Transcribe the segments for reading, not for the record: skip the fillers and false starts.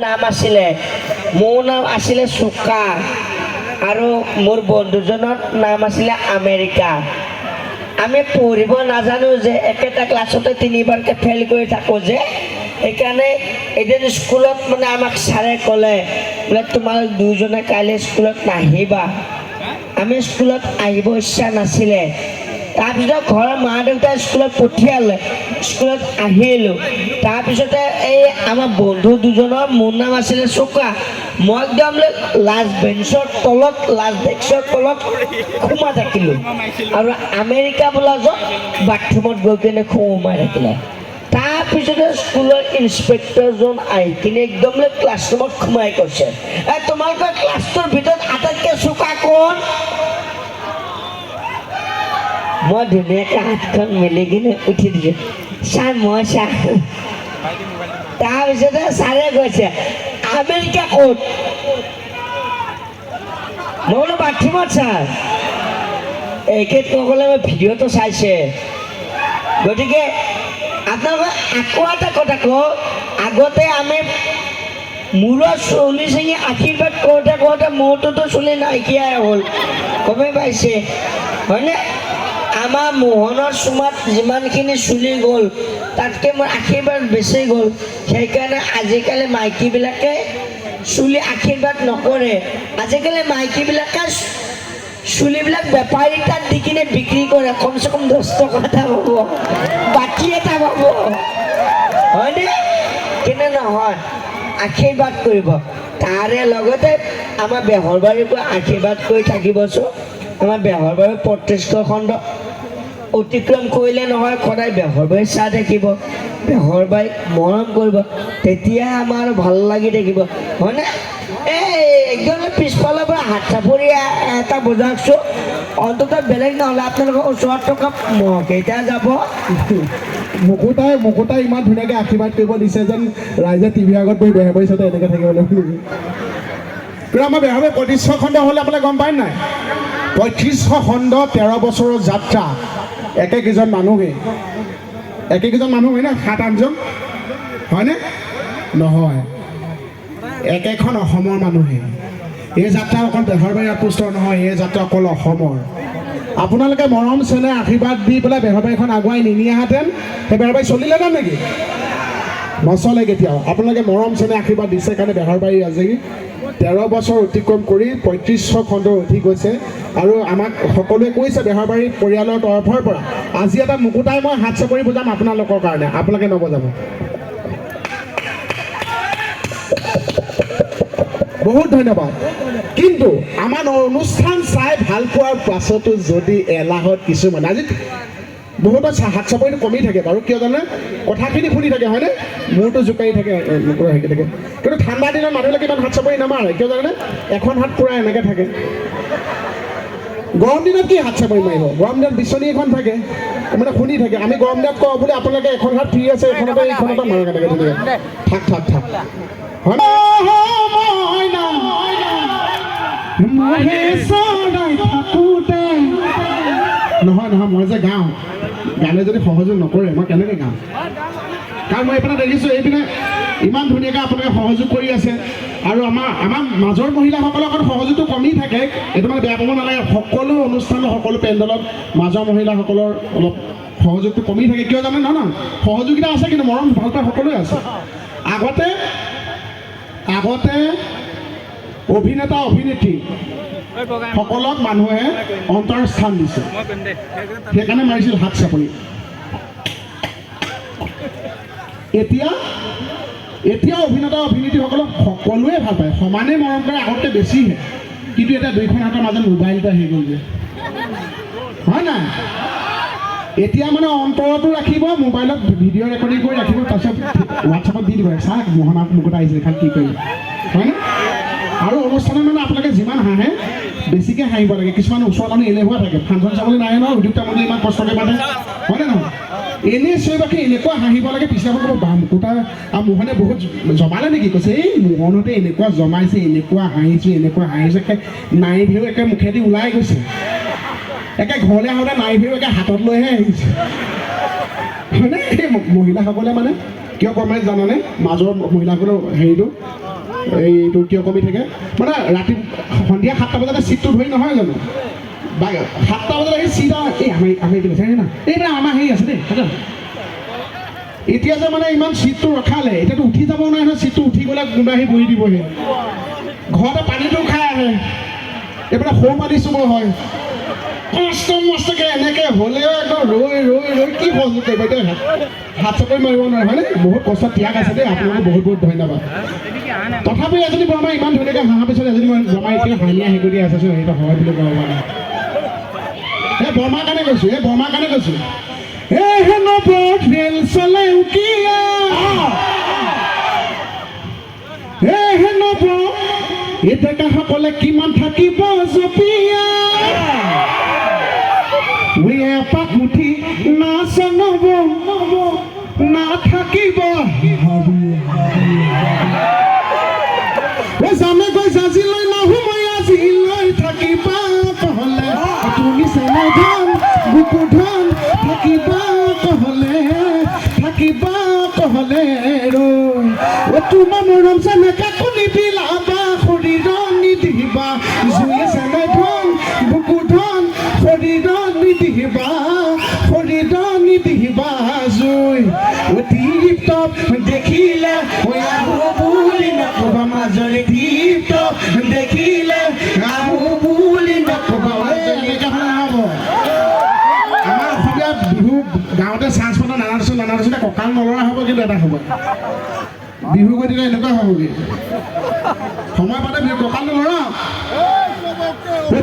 নাম আছিলে মোৰ নাম আছিলে চুকা আৰু মোৰ বন্ধুজনৰ নাম আছিলে আমেৰিকা আমি পঢ়িব নাজানো যে একেটা ক্লাছতে তিনিবাৰকে ফেইল কৰি থাকো যে সেইকাৰণে এদিন স্কুলত মানে আমাক ছাৰে ক'লে বোলে তোমালোক দুজনে কাইলৈ স্কুলত নাহিবা আমি স্কুলত আহিব ইচ্ছা নাছিলে তাৰপিছত ঘৰৰ মা দেউতাই স্কুলত পঠিয়ালে স্কুলত আহিলোঁ তাৰপিছতে এই আমাৰ বন্ধু দুজনৰ মোৰ নাম আছিলে চুকা মই একদম লাষ্ট বেঞ্চৰ তলত লাষ্ট ডেস্কৰ তলত সোমাই থাকিলোঁ আৰু আমেৰিকা বোলাজন বাথৰুমত গৈ কিনে সোমাই থাকিলে তাৰপিছতে স্কুলৰ ইনস্পেক্টৰজন আহি কিনে একদম ক্লাছৰুমত সোমাই কৈছে তোমালোকৰ ক্লাছটোৰ ভিতৰত আটাইতকৈ চুকা কোন মই ধুনীয়াকৈ হাতখন মেলি কিনে উঠি দিছোঁ ছাৰ মই ছাৰ তাৰপিছতে ছাৰে কৈছে আমেৰিকা ক'ত মই বোলো বাথৰুমত ছাৰ এইকেইসকলে মই ভিডিঅ'টো চাইছে গতিকে আপোনালোকে আকৌ এটা কথা কওঁ আগতে আমি মূৰৰ চুলি ছিঙি আশীৰ্বাদ কৰোঁতে কৰোঁতে মোৰটোতো চুলি নাইকিয়াই হ'ল গমেই পাইছে হয়নে আমাৰ মোহনৰ চুমাত যিমানখিনি চুলি গ'ল তাতকৈ মোৰ আশীৰ্বাদ বেছি গ'ল সেইকাৰণে আজিকালি মাইকীবিলাকে চুলি আশীৰ্বাদ নকৰে আজিকালি মাইকীবিলাকে চুলিবিলাক বেপাৰী তাত দি কিনে বিক্ৰী কৰে কমচে কম 10 টকা এটা পাব বাকী এটা পাব হয়নে কিন্তু নহয় আশীৰ্বাদ কৰিব তাৰে লগতে আমাৰ বেহৰবাৰীৰ পৰা আশীৰ্বাদ কৰি থাকিবচোন আমাৰ বেহৰবাৰী 35 খণ্ড অতিক্ৰম কৰিলে নহয় সদায় বেহৰবাৰী চাই থাকিব বেহৰবাৰীক মৰম কৰিব তেতিয়া আমাৰ ভাল লাগি থাকিব হয়নে এই একদম পিছফালৰ পৰা হাত চাপৰি এটা বজাওকচোন অন্ততঃ বেলেগ নহ'লে আপোনালোকৰ ওচৰত থকা মহকেইটা যাব মুকুতাই ইমান ধুনীয়াকৈ আশীৰ্বাদ কৰিব দিছে যেন ৰাইজে টিভিৰ আগত বহি বেহৰবাৰী চাওঁতে এনেকৈ থাকিবলৈ কিন্তু আমাৰ বেহৰবাৰী 35 খণ্ড হ'লে আপোনালোকে গম পায় নাই 35 খণ্ড 13 বছৰৰ যাত্ৰা একেকেইজন মানুহে না 7-8জন হয়নে নহয় একেখন অসমৰ মানুহে এই যাত্ৰা অকল বেহৰবাৰী আউটপোষ্টৰ নহয় এই যাত্ৰা অকল অসমৰ আপোনালোকে মৰম চেনেহ আশীৰ্বাদ দি পেলাই বেহৰবাৰীখন আগুৱাই নিনিয়াহেঁতেন সেই বেহৰবাৰী চলিলেহেঁতেন নেকি নচলে কেতিয়াও আপোনালোকে মৰম চেনেহ আশীৰ্বাদ দিছে কাৰণে বেহৰবাৰী আজি 13 বছৰ অতিক্ৰম কৰি 35 খণ্ড উঠি গৈছে আৰু আমাক সকলোৱে কৈছে বেহৰবাৰী পৰিয়ালৰ তৰফৰ পৰা আজি এটা মুকুতাই মই হাত চাপৰি বজাম আপোনালোকৰ কাৰণে আপোনালোকে নবজাব বহুত ধন্যবাদ কিন্তু আমাৰ অনুষ্ঠান চাই ভাল পোৱাৰ পাছতো যদি এলাহত কিছুমান আজি বহুতৰ হাত চাপৰিটো কমি থাকে বাৰু কিয় জানে কথাখিনি শুনি থাকে হয়নে মূৰটো জোকাৰি থাকে মুকুৰা শিকি থাকে কিন্তু ঠাণ্ডা দিনত মানুহবিলাকে ইমান হাত চাপৰি নামাৰে কিয় জানে এখন হাত পূৰা এনেকৈ থাকে গৰম দিনত কি হাত চাপৰি মাৰিব গৰম দিনত বিচনী এখন থাকে মানে শুনি থাকে আমি গৰম দিনত কওঁ বোলে আপোনালোকে এখন হাত ফ্ৰী আছে এইখনতে মাৰক এনেকৈ থাক নহয় মই যে গাওঁ গানে যদি সহযোগ নকৰে মই কেনেকৈ গাওঁ কাৰণ মই এইপিনে দেখিছোঁ এইপিনে ইমান ধুনীয়াকৈ আপোনালোকে সহযোগ কৰি আছে আৰু আমাৰ মাজৰ মহিলাসকলৰ অকণ সহযোগটো কমি থাকে এইটো মানে বেয়া পাব নালাগে সকলো অনুষ্ঠানত সকলো পেণ্ডেলত মাজৰ মহিলাসকলৰ অলপ সহযোগটো কমি থাকে কিয় জানে নহয় সহযোগিতা আছে কিন্তু মৰম ভাল পায় সকলোৱে আছে আগতে অভিনেতা অভিনেত্ৰী সকলক মানুহে অন্তৰ স্থান দিছে সেইকাৰণে মাৰিছিল হাত চাপৰি এতিয়া অভিনেতা অভিনেত্ৰীসকলক সকলোৱে ভাল পায় সমানে মৰম কৰে আগতকৈ বেছিহে কিন্তু এতিয়া দুইখন হাতৰ মাজত মোবাইলটো আহি গ'ল যে হয় নাই এতিয়া মানে অন্তৰতো ৰাখিব মোবাইলত ভিডিঅ' ৰেকৰ্ডিং কৰি ৰাখিব তাৰপিছত হোৱাটছআপত দি দিব চাওক মোহনা মুকুতা আহিছিলে খালি কি কৰিলে হয়নে আৰু অনুষ্ঠানত মানে আপোনালোকে যিমান হাঁহে বেছিকৈ হাঁহিব লাগে কিছুমান ওচৰত আমি এলেহুৱা থাকে ফাংচন চাবলৈ নাহে নহয় উদ্যোক্তা মন্ত্ৰী ইমান কষ্টকৈ পাতে হয়নে নহয় এনেই চৈবাকে এনেকুৱা হাঁহিব লাগে পিছলৈ ক'ব বা মুকুতা আৰু মোহনে বহুত জমালে নেকি কৈছে এই মোহনতে এনেকুৱা জমাইছে এনেকুৱা হাঁহিছে নাই ভিও একে মুখেদি ওলাই গৈছে একে ঘৰলৈ আহোঁতে নাই ভিও একে হাতত লৈহে আহিছে হয়নে এই মহিলাসকলে মানে কিয় কমাই জানানে মাজৰ মহিলাসকলৰ হেৰিটো এইটো কিয় কমি থাকে মানে ৰাতি সন্ধিয়া 7টা বজাতে চিটটো ধৰি নহয় জানো 7টা বজাত আহি চিট এই আমি এইটো বিচাৰি না এইবিলাক আমাৰ হেৰি আছে দেই এতিয়া যে মানে ইমান চিটটো ৰখালে এতিয়াতো উঠি যাব নোৱাৰে নহয় চিটটো উঠি গ'লে কোনোবা আহি বহি দিবহি ঘৰতে পানীটো খাই আহে এইবিলাক সৌ পানী চুবৰ হয় কষ্ট মস্তকে এনেকৈ হ'লেও একদম ৰৈ কি সহযোগ কৰিব এতিয়া হাত চাপৰি মাৰিব নোৱাৰে হয়নে বহুত কষ্ট ত্যাগ আছে দেই আপোনালোকক বহুত বহুত ধন্যবাদ তথাপি এজনী বৰমা ইমান ধুনীয়াকৈ হাঁহাৰ পিছত এজনী মই বৰমা এতিয়া হাঁহিয়া হেঁকুৰি আছে সেইটো হয় বুলি ক'ব পৰা নাই এই বৰমাৰ কাৰণে কৈছোঁ এই হেন পথ ৰেল চলে উকিয়া এই হেন এই ডেকাসকলে কিমান থাকিব জপিয়া এপাক উঠি নাচনব নাথাকিব জানে গৈ জাজিলৈ নাহোমই আজিলৈ থাকিবা কহলে তুমি চেনে ধন বুকু ধন থাকিবা কহলে ৰৈ তোমাৰ মৰম চেনে কাকুনি বিলাবা শৰীৰ নিদিবা জুয়ে চেনে ধন বুকু ধন শৰীৰ নিদিবা জুই টিপ-টপ দেখিলে আহো বুলি নকবা মাজনী টিপ-টপ দেখিলে আহো বুলি নকবা মাজনী হ'ব আমাৰ অসমীয়া বিহু গাঁৱতে চান্স পালে নানা দেচোন কঁকাল নলৰা হ'ব কিন্তু এটা হ'ব বিহু গৈ দিলে এনেকুৱা হ'বগৈ সময় পাতে বিহু কঁকাল নলৰা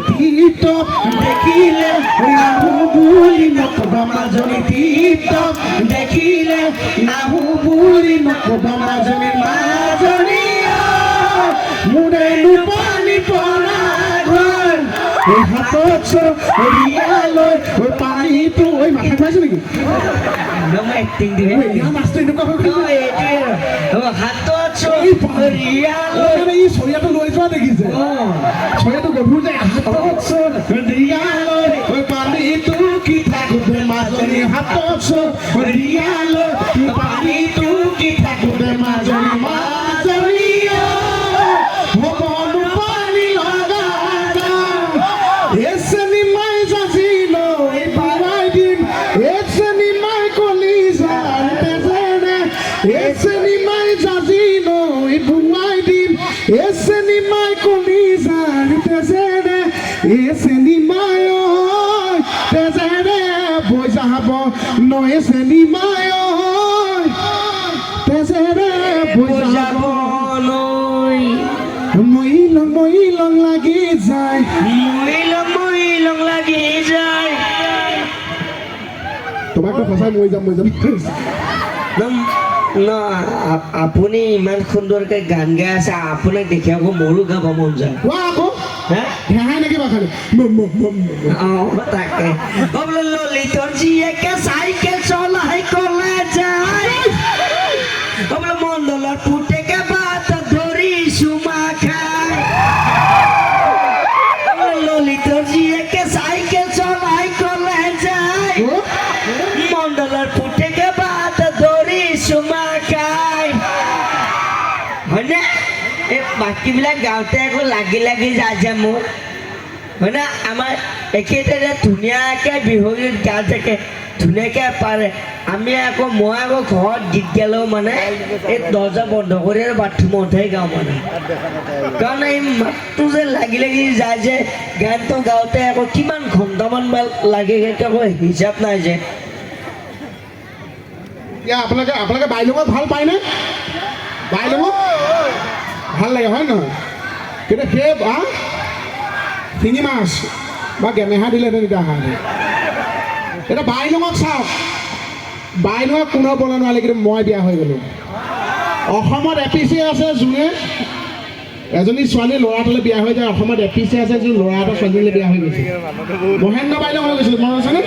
টিপ-টপ দেখিলে নাহো বুলি নকবা মাজনী টিপ-টপ দেখিলে নাহো বুলি নকবা মাজনী মোৰেনো পানী পৰা ঘৰ এই হাতত ৰিয়ালৈ পানীটো ঐ মাথা খুৱাইছো নেকি মাছটো এনেকুৱা হৈ এই চৰিয়াটো লৈ যোৱা দেখিছে চৰিয়াটো গভীৰ যে হাতত ৰিয়ালৈ পানীটো কি থাকোতে মাজনী হাতত ৰিয়ালৈ পানীটো কি থাকোতে মাজনী ভগৱানো পানী লগা এচেনি মাই জাজিলো এই পাৰাই দিম এচেনি মাই কলিজাৰ তেজেৰে এচেনি মাই জাজিলো এই বুৱাই দিম এচেনি মাই কলিজাৰ তেজেৰে এচেনি মাই তেজেৰে বৈ যাব নৈ এচেনি মাই তেজেৰে বৈ যাব মইলং লাগি যায় তোমাকতো সঁচাই মই যাম আপুনি ইমান সুন্দৰকৈ গান গাই আছে আপোনাক দেখি আকৌ মোৰো গাব মন যায় আকৌ ঘেহাই নেকি বাখানে তাকে বোলে ললিতৰ জীয়েকে চাইকেল চলাই কলে যায় বোলে মণ্ডলৰ পুতেকে বাট ধৰি চুমা খায় ললিতৰ জীয়েকে চাইকেল চলাই কলে যায় মণ্ডলৰ পুতেকে বাট ধৰি চুমা খায় হয়নে এই বাকীবিলাক গাঁৱতে আকৌ লাগি যায় যে মোক হয়নে আমাৰ একেইটাতে ধুনীয়াকৈ বিহু গীত গাই থাকে ধুনীয়াকৈ পাৰে আমি আকৌ মই আকৌ ঘৰত গীত গালেও মানে এই দৰ্জা বন্ধ কৰি আৰু বাথৰুমতহে গাওঁ মানে কাৰণ এই মাতটো যে লাগি যায় যে গানটো গাওঁতে আকৌ কিমান ঘণ্টামান লাগে সেইটো আকৌ হিচাপ নাই যে আপোনালোকে বাইলঙত ভাল পায়নে বাইলঙত ভাল লাগে হয় নহয় কিন্তু সেই শিঙি মাছ বা গেমেহা দিলেহেঁতেন এতিয়া এতিয়া বাইলঙত চাওক বাইলঙত কোনেও বনাব নোৱাৰিলে কিন্তু মই বিয়া হৈ গ'লোঁ অসমত এপিচি আছে যোনে এজনী ছোৱালী ল'ৰা এটালৈ বিয়া হৈ যায় অসমত এপিচি আছে যোন ল'ৰা এটা ছোৱালীলৈ বিয়া হৈ গৈছে মহেন্দ্ৰ বাইলং হৈ গৈছিল মনত আছেনে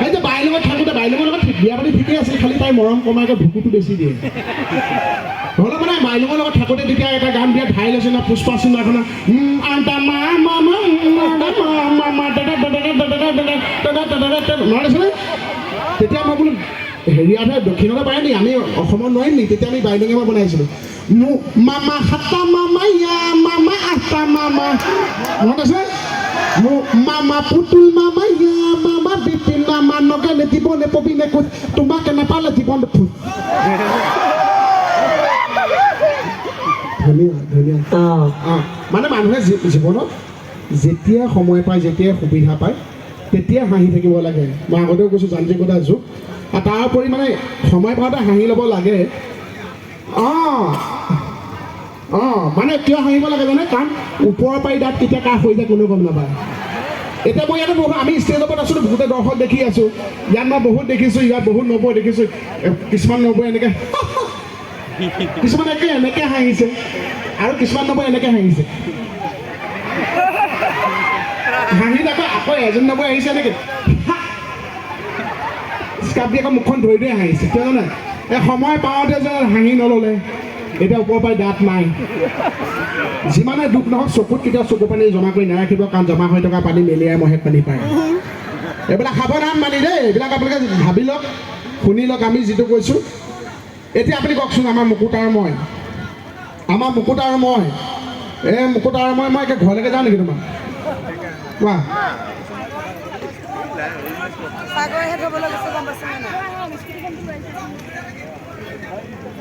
সেই যে বাইলঙত থাকোঁতে বাইলঙৰ লগত বিয়া পাতি ঠিকেই আছিল খালি তাই মৰম কমাইকৈ ভুকুটো বেছি দিয়ে হ'লেও মানে বাইলঙৰ লগত থাকোঁতে তেতিয়া এটা গান বিয়া ঠাই লৈছে না পুষ্পা চিনেমাখনত মনত আছেনে তেতিয়া মই বোলো হেৰিয়াতহে দক্ষিণতে পাৰে নি আমি অসমত নোৱাৰিম নি তেতিয়া আমি বাইলঙে মই বনাইছিলোঁ মামা হাতা মামা মনত আছে মামা পুতুল মামা ইয়া মামা বিপিন মামা নগেলে জীৱনে পবিনে কোচ তোমাকে নাপালে জীৱন ফুল ধুনীয়া ধুনীয়া মানে মানুহে জীৱনত যেতিয়া সময় পায় যেতিয়াই সুবিধা পায় তেতিয়া হাঁহি থাকিব লাগে মই আগতেও কৈছোঁ যান্ত্ৰিকতাৰ যুগ আৰু তাৰ উপৰি মানে সময় পাওঁতে হাঁহি ল'ব লাগে মানে কিয় হাঁহিব লাগে জানে কাৰণ ওপৰৰ পাৰি তাত কেতিয়া কাহ হৈ যায় কোনেও গম নাপায় এতিয়া মই ইয়াতে বহুত আমি ষ্টেজৰ ওপৰত আছোঁ বহুতে দৰ্শক দেখি আছোঁ ইয়াত মই বহুত দেখিছোঁ ইয়াত বহুত নবৈ দেখিছোঁ কিছুমান নবৈ এনেকৈ কিছুমান এনেকৈ হাঁহিছে আৰু কিছুমান নবৈ এনেকৈ হাঁহিছে হাঁহি আকৌ এজন নবৈ আহিছে এনেকৈ স্কাৰ্ফি আকৌ মুখখন ধৰি ধৰি হাঁহিছে কিয় জানে এই সময় পাওঁতে যে হাঁহি নল'লে এতিয়া ওপৰৰ পৰাই দাঁত নাই যিমানে দুখ নহওক চকুত কেতিয়াও চকু পানী জমা কৰি নাৰাখিব কাৰণ জমা হৈ থকা পানী মেলিয়াই মহে পানী পায় এইবিলাক সাৱধান মানি দেই এইবিলাক আপোনালোকে ভাবি লওক শুনি লওক আমি যিটো কৈছোঁ এতিয়া আপুনি কওকচোন আমাৰ মুকুট আৰু মই এই মুকুট আৰু মই একে ঘৰলৈকে যাওঁ নেকি তোমাৰ কোৱা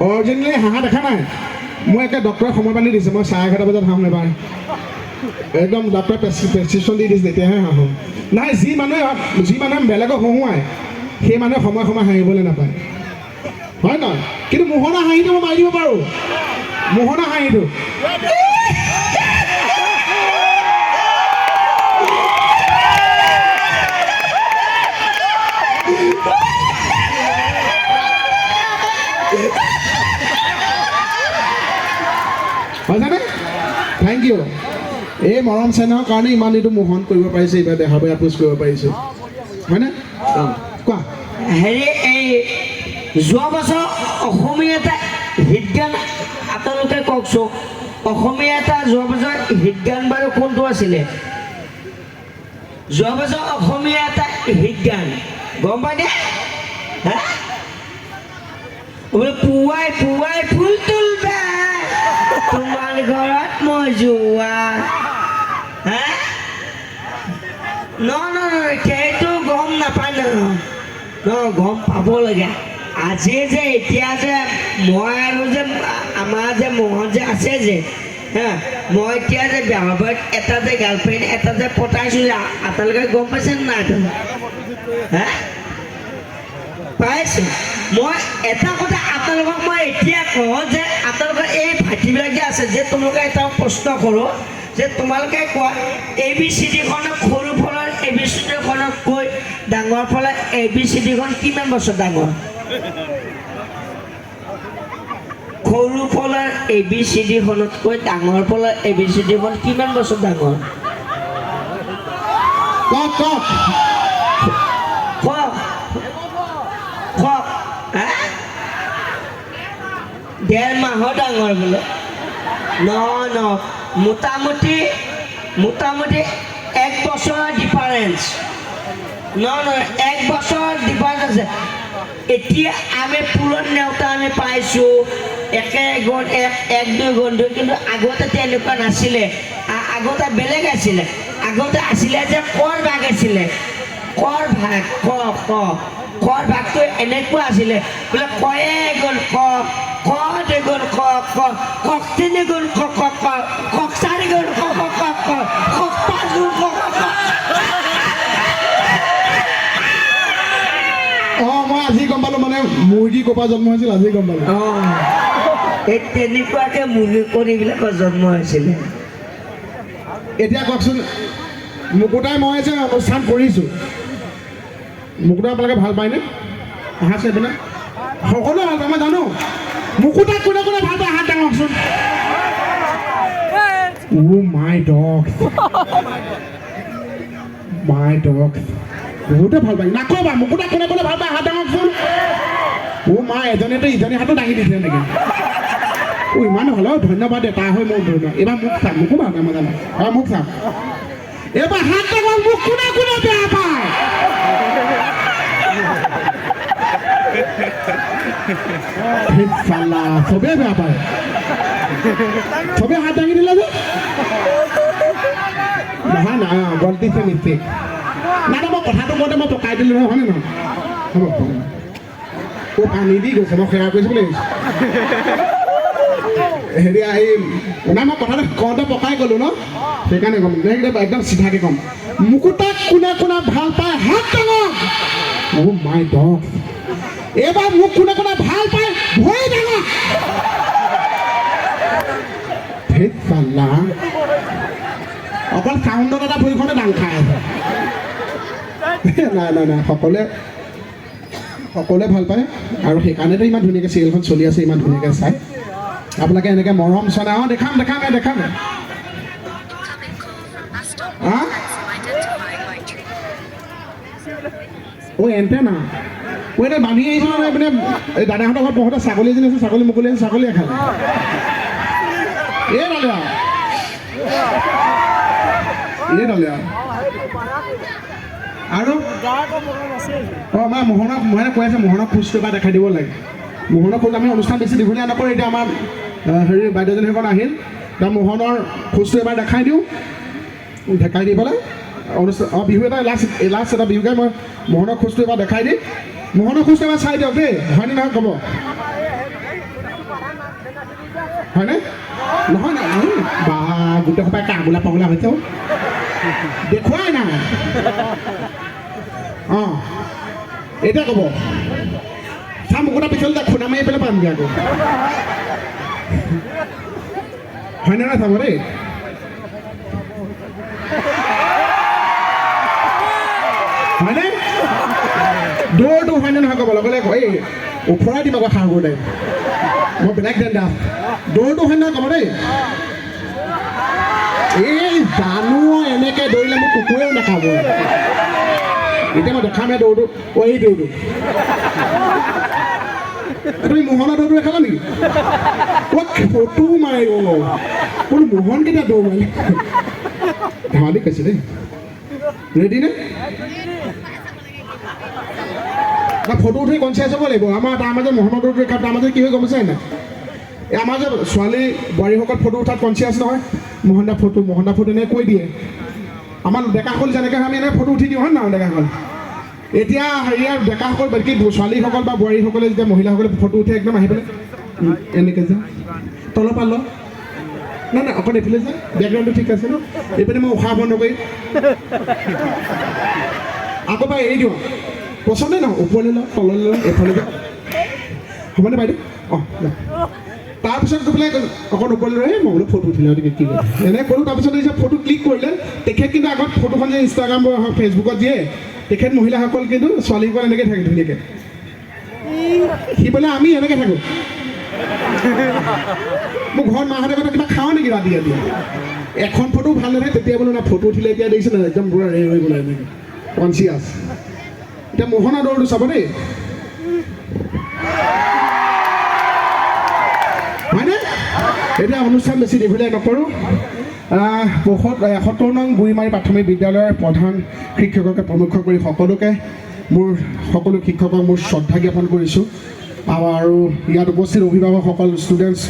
অৰিজিনেলি হাঁহা দেখা নাই মই একে ডক্টৰে সময় বান্ধি দিছে মই 11:30 বজাত হাঁহো এবাৰ একদম ডক্টৰে প্ৰেছক্ৰিপশ্যন দি দিছে তেতিয়াহে হাঁহো নাই যি মানুহে বেলেগক হহুৱাই সেই মানুহে সময় হাঁহিবলৈ নাপায় হয় নহয় কিন্তু মোহনা হাঁহিটো মই মাৰি দিব পাৰোঁ মোহনা হাঁহিটো হয়নে থেংক ইউ এই মৰম চেনেহৰ কাৰণে ইমান এইটো মোহন কৰিব পাৰিছে এইবাৰ দেহা বেয়া পোজ কৰিব পাৰিছে হয়নে কোৱা হেৰি এই যোৱা বছৰ অসমীয়া এটা হিট গান আপোনালোকে কওকচোন অসমীয়া এটা যোৱা বছৰ হিট গান বাৰু কোনটো আছিলে যোৱা বছৰ অসমীয়া এটা হিট গান গম পাইনে হা পুৱাই পুৱাই ফুল তুলবা তোমাৰ ঘৰত মই যোৱা হা সেইটো গম নাপায় গম পাব লাগে আজি যে এতিয়া যে মই আৰু যে আমাৰ যে মোহন যে আছে যে হা মই এতিয়া যে বেহাবাৰীত এটা যে গাৰ্লফ্ৰেণ্ড এটা যে পতাইছোঁ যে আপোনালোকে গম পাইছে নাই হা পাইছোঁ মই এটা কথা আপোনালোকক মই এতিয়া কওঁ যে আপোনালোকৰ এই ভাইটিবিলাক যে আছে যে তোমালোকে এটা প্ৰশ্ন কৰোঁ যে তোমালোকে কোৱা ABCDখনক সৰু ফলৰ ABCDখনতকৈ ডাঙৰ ফলৰ ABCDখন কিমান বছৰ ডাঙৰ সৰু ফলৰ ABCDখনতকৈ ডাঙৰ ফলৰ ABCDখন কিমান বছৰ ডাঙৰ ডেৰ মাহৰ ডাঙৰ বোলে মোটামুটি 1 বছৰৰ ডিফাৰেঞ্চ 1 বছৰৰ ডিফাৰেঞ্চ আছে এতিয়া আমি পুৰণ নেওতা আমি পাইছোঁ 1-2 কিন্তু আগতে তেনেকুৱা নাছিলে আগতে বেলেগ আছিলে আগতে আছিলে যে কৰ ভাগ আছিলে কৰ ভাগ কৰ ভাগটো এনেকুৱা আছিলে বোলে কয়ে গ'ল ক 2 গুণ ক 3 গুণ ক 4 গুণ ক 5 গুণ ক মই আজি গম পালোঁ মানে মুৰ্গী ক'ৰপৰা জন্ম হৈছিল আজি গম পালোঁ এই তেনেকুৱাকৈ মুৰ্গী কণীবিলাকৰ জন্ম হৈছিলে এতিয়া কওকচোন মুকুতাই মই যে অনুষ্ঠান কৰিছোঁ মুকুতা আপোনালোকে ভাল পায়নে হাত চাইপিনে সকলোৱে ভাল পায় মই জানো মুকুতাক কোনে কোনে ভাল পায় হাত ডাঙৰকচোন মাই ডগ বহুতে ভাল পায় নাকবা মুকুতাক কোনে কোনে ভাল পায় হাত ডাঙৰকচোন মা এজনীতো ইজনী হাতো দাঙি দিছিলে নেকি ইমান ভাল ধন্যবাদ দে তাৰ হৈ মোক ধন্যবাদ এইবাৰ মোক চাম মোকো ভাল পায় মই জানো মোক চাম এইবাৰ হাত ডাঙৰ মোক কোনে কোনে বেয়া পায় চবেই বেয়া পায় চবেই হাত দাঙি দিলে যে দিছে মিষ্টেক নাই মই কথাটো কওঁতে মই পকাই দিলোঁ নহয় হয়নে নহয় হ'ব অ' পানী দি গৈছে মই সেয়া কৰিছোঁ বুলি ভাবিছোঁ হেৰি এই নাই মই কথাটো কওঁতে পকাই গ'লোঁ ন সেইকাৰণে ক'ম একদম চিধাকৈ ক'ম মুকুতাক কোনে কোনে ভাল পায় হাত ডাঙৰ অ' মাই গড এইবাৰ মোক কোনে কোনে ভাল পায় ভৰি ডাঙৰ ধেৎ চাল্লা অকল চাউণ্ডত এটা ভৰিখনে ডাঙ খাই আছে নাই নাই নাই সকলোৱে ভাল পায় আৰু সেইকাৰণেতো ইমান ধুনীয়াকৈ চিৰিয়েলখন চলি আছে ইমান ধুনীয়াকৈ চাই আপোনালোকে এনেকৈ মৰম চনাই অঁ দেখাম অ' এণ্টে না মই এতিয়া বান্ধি আহিছিলোঁ নহয় এইপিনে এই দাদাহঁতৰ ঘৰত বহুতে ছাগলী এজনী আছে ছাগলী মুকলি আছে ছাগলীয়ে খালে এই দাদা আৰু অঁ আমাৰ মোহনক কৈ আছে মোহনক খোজটো এবাৰ দেখাই দিব লাগে মোহনৰ খোজ আমি অনুষ্ঠান বেছি দীঘলীয়া নকৰোঁ এতিয়া আমাৰ হেৰি বাইদেউজনী সেইখন আহিল তাৰ মোহনৰ খোজটো এবাৰ দেখাই দিওঁ দেখাই দি পেলাই অনুষ্ঠান অঁ বিহু এটা লাষ্ট এটা বিহু গাই মই মোহনৰ খোজটো এবাৰ দেখাই দিম মোহনৰ খোজটো এবাৰ চাই দিয়ক দেই হয়নে নহয় ক'ব হয়নে নহয় নাই বা গোটেই সোপাই কাগোলা পাগোলা হৈছে দেখুৱাই নাই অঁ এতিয়া ক'ব চাম মুকুতা পিছলৈ যাক খুন্দা মাৰি পেলাই পামগৈ আকৌ হয়নে নহয় চাব দেই হয়নে দৌৰটো হয়নে নহয় ক'ব লগে লগে এই ওফৰাই দিম আকৌ সাৰ দে মই বেলেগ দেন দাম দৌৰটো হয় নহয় ক'ব দেই এই জানো এনেকৈ দৌৰিলে মোক কুকুৰেও নাখাব এতিয়া মই দেখামহে দৌৰটো অঁ এই দৌৰটো তুমি মোহনৰ দৌৰটো দেখালা নেকি অঁ ফটো মাৰিব বোলো মোহন কেতিয়া দৌৰ মাৰিলে ধেমালি কৈছে দেই ৰেডি নে না ফটো উঠি কনচিয়াছ হ'ব লাগিব আমাৰ তাৰ মাজত মোহনৰ দৌৰটো দেখা তাৰ মাজত কি হৈ গম পাইছে নাই এই আমাৰ যে ছোৱালী বোৱাৰীসকল ফটো উঠাত কনচিয়াছ নহয় মোহনদা ফটো এনেকৈ কৈ দিয়ে আমাৰ ডেকাসকল যেনেকৈ আমি এনেকৈ ফটো উঠি দিওঁ হয় নহয় ডেকাসকল এতিয়া হেৰিয়াৰ ডেকাসকল বাকী ছোৱালীসকল বা বোৱাৰীসকলে যেতিয়া মহিলাসকলে ফটো উঠে একদম আহি পেলাই এনেকৈ যে তলৰ পৰা ল নাই অকণ এইফালে যে বেকগ্ৰাউণ্ডটো ঠিক আছে ন এইপিনে মই উশাহ বন্ধ কৰি আকৌ পৰা এৰি দিওঁ পচন্দে নহয় ওপৰলৈ ল তললৈ ল এইফালে যাওঁ হ'বনে বাইদেউ অঁ তাৰপিছত গৈ পেলাই অকণ ওপৰলৈ ৰৈ মই বোলো ফটো উঠিলে কি কৰে এনেকৈ কৰোঁ তাৰপিছত যেতিয়া ফটো ক্লিক কৰিলে তেখেত কিন্তু আগত ফটোখন যে ইনষ্টাগ্ৰাম বা ফেচবুকত দিয়ে তেখেত মহিলাসকল কিন্তু ছোৱালীসকল এনেকৈ থাকে ধুনীয়াকৈ সি বোলে আমি এনেকৈ থাকোঁ মোৰ ঘৰত মাহঁতে কথা কিবা খাওঁ নেকি ৰাতি এখন ফটো ভাল নাথাকে তেতিয়া বোলো না ফটো উঠিলে এতিয়া দেখিছে নাই একদম পুৰা ৰেৰ হৈ গ'লে এনেকৈ কনচিয়াছ এতিয়া মোহনৰ দৌৰটো চাব দেই হয়নে এতিয়া অনুষ্ঠান বেছি দীঘলীয়া নকৰোঁ ৭৭ নং বুঢ়ীমাৰী প্ৰাথমিক বিদ্যালয়ৰ প্ৰধান শিক্ষককে প্ৰমুখ কৰি সকলো শিক্ষকক মোৰ শ্ৰদ্ধা জ্ঞাপন কৰিছোঁ আৰু ইয়াত উপস্থিত অভিভাৱকসকল ষ্টুডেণ্টছ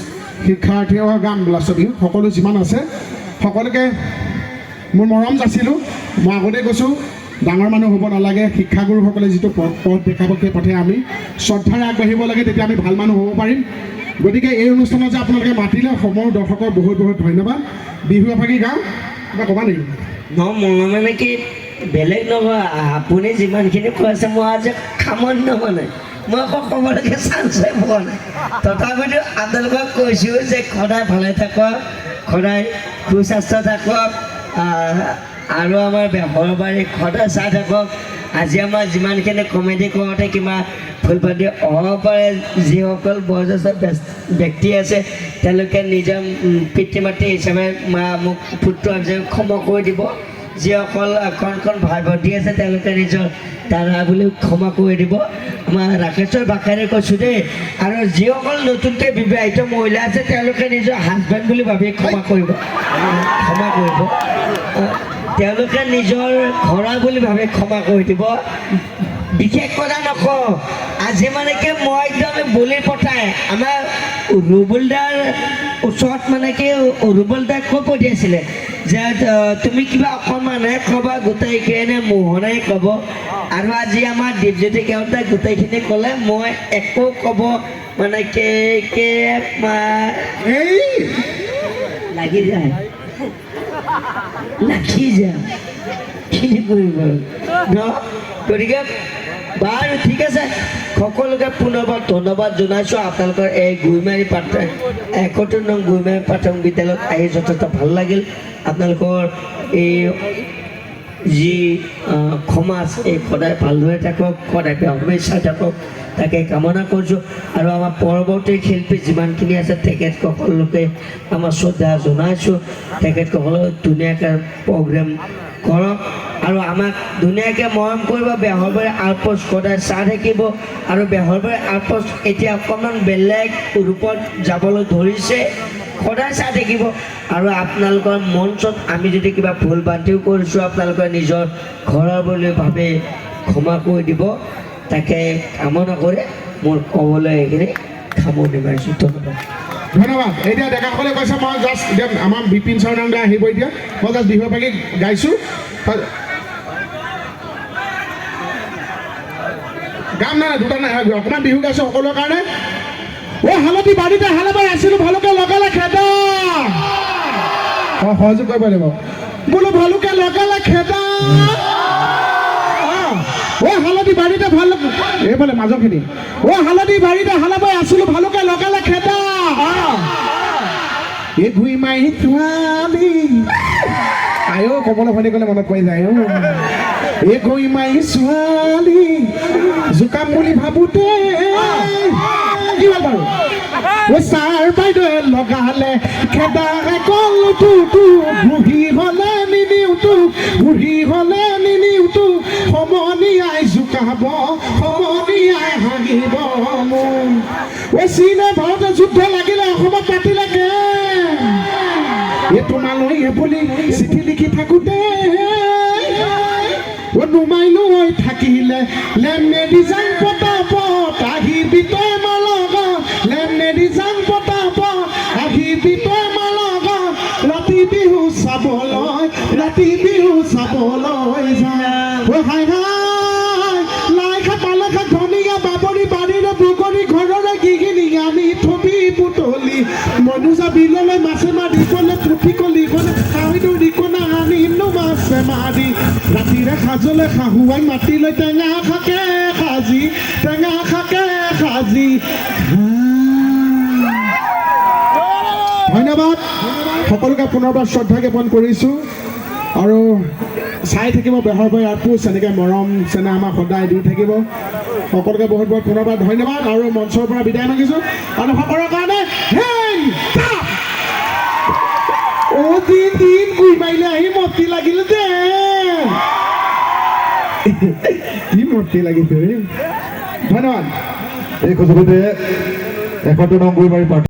শিক্ষাৰ্থী গাম লাষ্টবি সকলো যিমান আছে সকলোকে মোৰ মৰম যাচিলোঁ মই আগতে কৈছোঁ ডাঙৰ মানুহ হ'ব নালাগে শিক্ষাগুৰুসকলে যিটো পথ দেখাব সেই পথে আমি শ্ৰদ্ধাৰে আগবাঢ়িব লাগে তেতিয়া আমি ভাল মানুহ হ'ব পাৰিম গতিকে এই অনুষ্ঠানত যে আপোনালোকে মাতিলে সময় দৰ্শকৰ বহুত বহুত ধন্যবাদ বিহু এফাকি গাওঁ কিবা ক'বা নেকি মই মানে কি বেলেগ নহয় আপুনি যিমানখিনি কৈ আছে মই আজি খামনি নবনাই মই আকৌ ক'বলৈকে চান্সে পোৱা নাই তথাপিতো আপোনালোকক কৈছোঁ যে সদায় ভালে থাকক সদায় সুস্বাস্থ্য থাকক আৰু আমাৰ বেহৰবাৰী সদায় চাই থাকক আজি আমাৰ যিমানখিনি কমেডি কৰোঁতে কিবা ভুল পাতি হ'ব পাৰে যিসকল বয়োজ্যেষ্ঠ ব্যক্তি আছে তেওঁলোকে নিজৰ পিতৃ মাতৃ হিচাপে মোক পুত্ৰ হিচাপে ক্ষমা কৰি দিব যিসকল কণ ভাই ভণ্টি আছে তেওঁলোকে নিজৰ দাদা বুলি ক্ষমা কৰি দিব আমাৰ ৰাকেশ্বৰ বাখাৰে কৈছোঁ দেই আৰু যিসকল নতুনকৈ বিবাহিত মহিলা আছে তেওঁলোকে নিজৰ হাজবেণ্ড বুলি ভাবি ক্ষমা কৰিব তেওঁলোকে নিজৰ ঘৰা বুলি ভাবি ক্ষমা কৰি দিব বিশেষ কথা নকওঁ আজি মানে কি মই একদম বলি পঠাই আমাৰ ৰুবুলদাৰ ওচৰত মানে কি ৰুবুলদাই কৈ পঠিয়াইছিলে যে তুমি কিবা অকণমানহে ক'বা গোটেইখিনি মোহনে ক'ব আৰু আজি আমাৰ দীপজ্যোতি কেওঁতে গোটেইখিনি ক'লে মই একো ক'ব মানে এই লাগি যায় কি কৰিব ন গতিকে বাৰু ঠিক আছে সকলোকে পুনৰবাৰ ধন্যবাদ জনাইছোঁ আপোনালোকৰ এই গুইমাৰী প্ৰাথমিক 71 নং গুইমাৰী প্ৰাথমিক বিদ্যালয়ত আহি যথেষ্ট ভাল লাগিল আপোনালোকৰ এই যি সমাজ এই সদায় ভালদৰে থাকক সদায় বেহৰবাৰী চাই থাকক তাকে কামনা কৰিছোঁ আৰু আমাৰ পৰৱৰ্তী শিল্পী যিমানখিনি আছে তেখেতসকলকে আমাৰ শ্ৰদ্ধা জনাইছোঁ তেখেতসকলক ধুনীয়াকৈ প্ৰগ্ৰেম কৰক আৰু আমাক ধুনীয়াকৈ মৰম কৰিব বেহৰবাৰী আউটপোষ্ট সদায় চাই থাকিব আৰু বেহৰবাৰী আউটপোষ্ট এতিয়া অকণমান বেলেগ ৰূপত যাবলৈ ধৰিছে সদায় চাই থাকিব আৰু আপোনালোকৰ মঞ্চত আমি যদি কিবা ভুল ভ্ৰান্তিও কৰিছোঁ আপোনালোকে নিজৰ ঘৰৰ বুলি ভাবি ক্ষমা কৰি দিব তাকে কামনা কৰি মোৰ ক'বলৈ এইখিনি সামৰণি মাৰিছোঁ ধন্যবাদ ধন্যবাদ এতিয়া ডেকাসকলে কৈছে মই জাষ্ট এতিয়া আমাৰ বিপিন ছাৰ নামতে আহিব এতিয়া মই জাষ্ট বিহু এপাকি গাইছোঁ গাম নাই দুটা নাই অকণমান বিহু গাইছোঁ সকলোৰে কাৰণে হালধি বাৰীতে হালবাই আছিলোঁ ভালুকে লগালে খেদা সহযোগ কৰিব লাগিব বোলো ভালুকে লগালে খেদা হালধি বাৰীতে ভাল এইফালে মাজৰখিনি হালধি বাৰীতে হালবাই আছিলোঁ ভালুকে লগালে খেদা এই ঘূৰি মাৰি ছোৱালী আই কমলা ভনী ক'লে মনত পৰি যায় এই ঘূৰি মাৰি ছোৱালী জোকাম বুলি ভাবোতে কি হ'ল বাৰু ছাৰ বাইদেৱে লগালে খেদাৰে কলটো বুঢ়ী হ'লে নিনিওতো সমনীয়াই জোকাব সমনীয়াই হাঁহিব মোৰ চীনে ভাৰতে যুদ্ধ লাগিলে অসমত পাতিলেগে এই তোমালৈ বুলি চিঠি লিখি থাকোঁতে নুমাইনো থাকিলে লেমনেদি যাং পতাপত আহিবি তই মাৰ লগত লেমনেদি যাং পতাপত আহিবি তই মাৰ লগত ৰাতি বিহু চাবলৈ যাওঁ হাই লাই খা পালে খা ধনিয়া বাবৰি বাৰীৰে বগৰী ঘৰৰে গিগিনি আমি থবি বুটলি মনুজা বিললৈ মাছে মাৰি গ'লে পুঠি কলি গ'লে আইনো ৰিকনা আনিনো মাছে মাৰি ৰাতিৰে সাজলে শাহুৱাই মাতিলৈ টেঙা খাকে সাজি ধন্যবাদ সকলোকে পুনৰবাৰ শ্ৰদ্ধা জ্ঞাপন কৰিছোঁ আৰু চাই থাকিব বেহৰবাৰী আউটপোষ্ট এনেকৈ মৰম চেনেহ আমাক সদায় দি থাকিব সকলোকে বহুত বহুত পুনৰবাৰ ধন্যবাদ আৰু মঞ্চৰ পৰা বিদায় মাগিছোঁ আৰু সকলোৰে কাৰণে দিন গুই মাৰিলে আহি মতি লাগিল দে কি মতি লাগিছে ধন্যবাদ এই খোজতে 71 নং গুইমাৰী